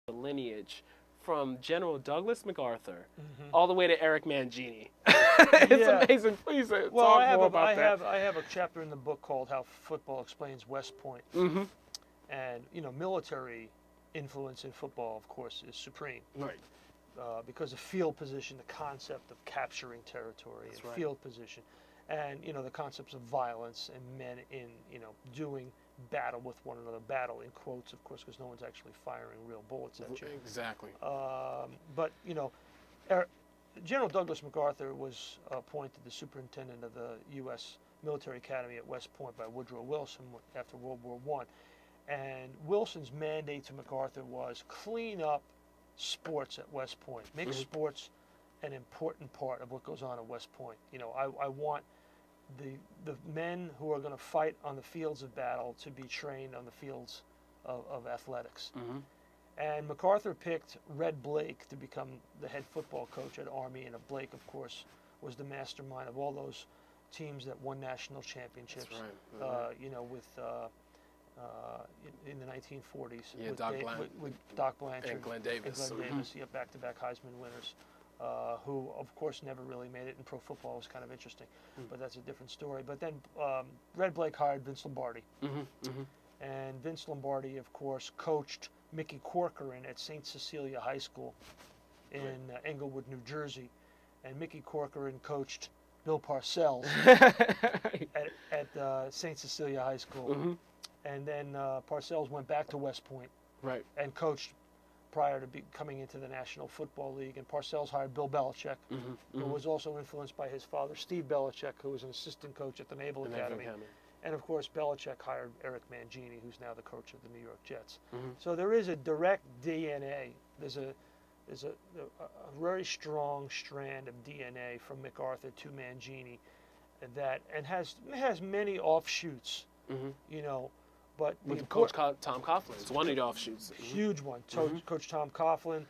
the lineage from General Douglas MacArthur all the way to Eric Mangini. It's amazing. Please talk more about that. I have a chapter in the book called How Football Explains West Point. And, you know, military influence in football, of course, is supreme. Right. Because of field position, the concept of capturing territory and field position. And, you know, the concepts of violence and men in, you know, doing battle with one another. Battle in quotes, of course, because no one's actually firing real bullets at you. Exactly. But, you know, General Douglas MacArthur was appointed the superintendent of the U.S. Military Academy at West Point by Woodrow Wilson after World War I. And Wilson's mandate to MacArthur was clean up sports at West Point. Make sports an important part of what goes on at West Point. You know, I want the men who are going to fight on the fields of battle to be trained on the fields of athletics. And MacArthur picked Red Blake to become the head football coach at Army, and Blake, of course, was the mastermind of all those teams that won national championships. That's right. You know, with in the 1940s with Doc Blanchard and Glenn Davis. Back-to-back Heisman winners. Who, of course, never really made it in pro football. It was kind of interesting, but that's a different story. But then Red Blake hired Vince Lombardi, and Vince Lombardi, of course, coached Mickey Corcoran at St. Cecilia High School in Englewood, New Jersey, and Mickey Corcoran coached Bill Parcells at St. Cecilia High School, and then Parcells went back to West Point, and coached prior to coming into the National Football League. And Parcells hired Bill Belichick, who was also influenced by his father, Steve Belichick, who was an assistant coach at the Naval Academy. And, of course, Belichick hired Eric Mangini, who's now the coach of the New York Jets. So there is a direct DNA. There's a very strong strand of DNA from MacArthur to Mangini that has many offshoots, you know. But with Coach Tom Coughlin, it's one of the offshoots. Huge one. Coach Tom Coughlin,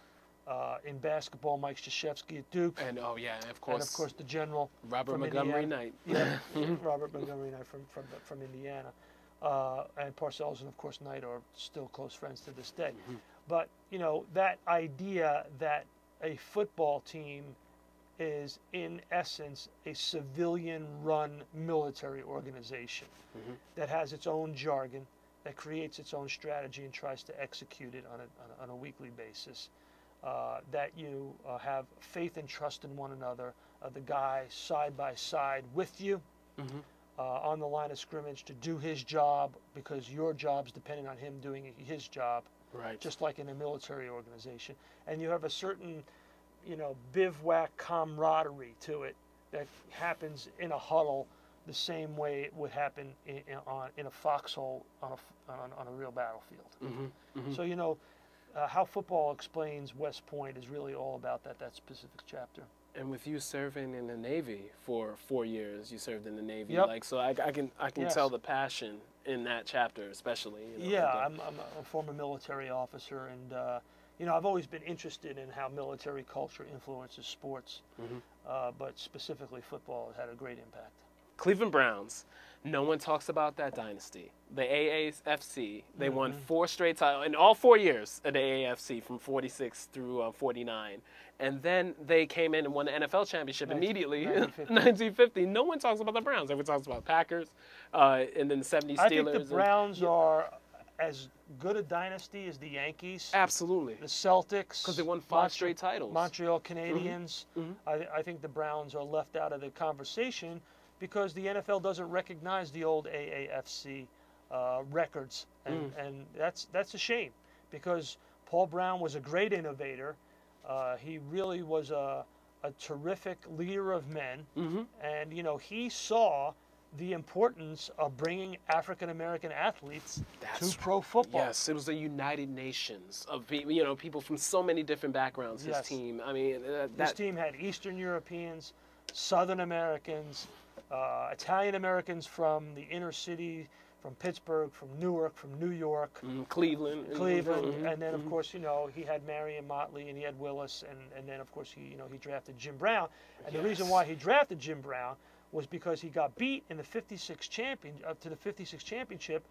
in basketball, Mike Krzyzewski at Duke, and of course the General Robert Montgomery Knight. Robert Montgomery Knight from Indiana, and Parcells and of course Knight are still close friends to this day. But you know, that idea that a football team is in essence a civilian-run military organization that has its own jargon, that creates its own strategy and tries to execute it on a weekly basis, that you have faith and trust in one another, the guy side by side with you on the line of scrimmage to do his job because your job's dependent on him doing his job, just like in a military organization. And you have a certain, you know, bivouac camaraderie to it that happens in a huddle the same way it would happen in a foxhole on a real battlefield. So, you know, How Football Explains West Point is really all about that specific chapter. And with you serving in the Navy for 4 years, you served in the Navy. So I can tell the passion in that chapter, especially. You know, I'm a former military officer, and you know, I've always been interested in how military culture influences sports, but specifically football has had a great impact. Cleveland Browns. No one talks about that dynasty. The AAFC, they won 4 straight titles in all 4 years of the AAFC from 46 through 49. And then they came in and won the NFL championship immediately in 1950. No one talks about the Browns. Everyone talks about Packers and then the 70s Steelers. I think the Browns are as good a dynasty as the Yankees. Absolutely. The Celtics. Because they won 5 straight titles. Montreal Canadiens. I think the Browns are left out of the conversation because the NFL doesn't recognize the old AAFC records, and that's a shame, because Paul Brown was a great innovator. He really was a terrific leader of men, and you know, he saw the importance of bringing African American athletes to pro football. Yes, it was the United Nations of people from so many different backgrounds. His team. I mean, this team had Eastern Europeans, Southern Americans, Italian Americans from the inner city, from Pittsburgh, from Newark, from New York, Cleveland, and then of course, you know, he had Marion Motley and he had Willis, and then of course he drafted Jim Brown, and the reason why he drafted Jim Brown was because he got beat in the '56 championship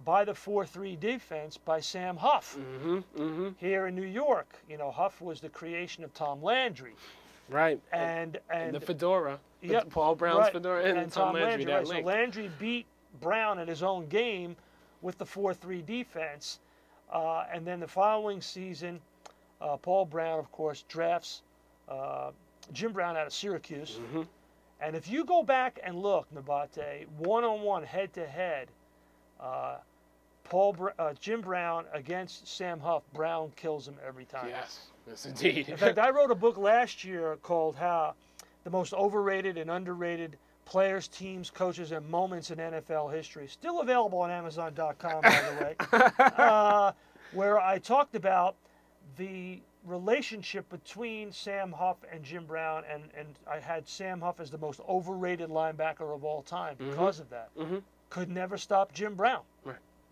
by the 4-3 defense by Sam Huff here in New York. You know, Huff was the creation of Tom Landry. Right. And the fedora. Yep, Paul Brown's fedora and Tom Landry. Right. So Landry beat Brown at his own game with the 4-3 defense. And then the following season, Paul Brown, of course, drafts Jim Brown out of Syracuse. And if you go back and look, Nabaté, one-on-one, head-to-head, Jim Brown against Sam Huff, Brown kills him every time. Yes, indeed. In fact, I wrote a book last year called "How the Most Overrated and Underrated Players, Teams, Coaches, and Moments in NFL History." Still available on Amazon.com, by the way, where I talked about the relationship between Sam Huff and Jim Brown, and I had Sam Huff as the most overrated linebacker of all time because of that. Could never stop Jim Brown.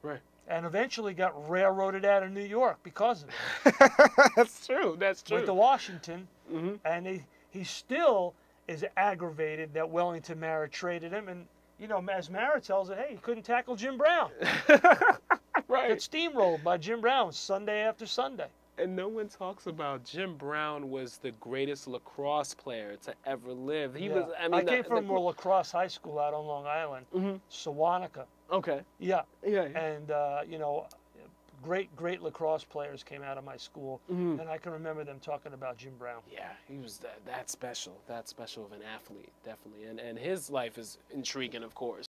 Right. And eventually got railroaded out of New York because of it. That's true. That's true. Went to Washington, and he still is aggravated that Wellington Mara traded him. And, you know, as Mara tells it, hey, he couldn't tackle Jim Brown. Right. Got steamrolled by Jim Brown Sunday after Sunday. And no one talks about Jim Brown was the greatest lacrosse player to ever live. He was. I mean, I came from a lacrosse high school out on Long Island, Sewanaka. Okay. Yeah. Yeah. And you know, great lacrosse players came out of my school, and I can remember them talking about Jim Brown. Yeah, he was that special of an athlete, definitely. And his life is intriguing, of course.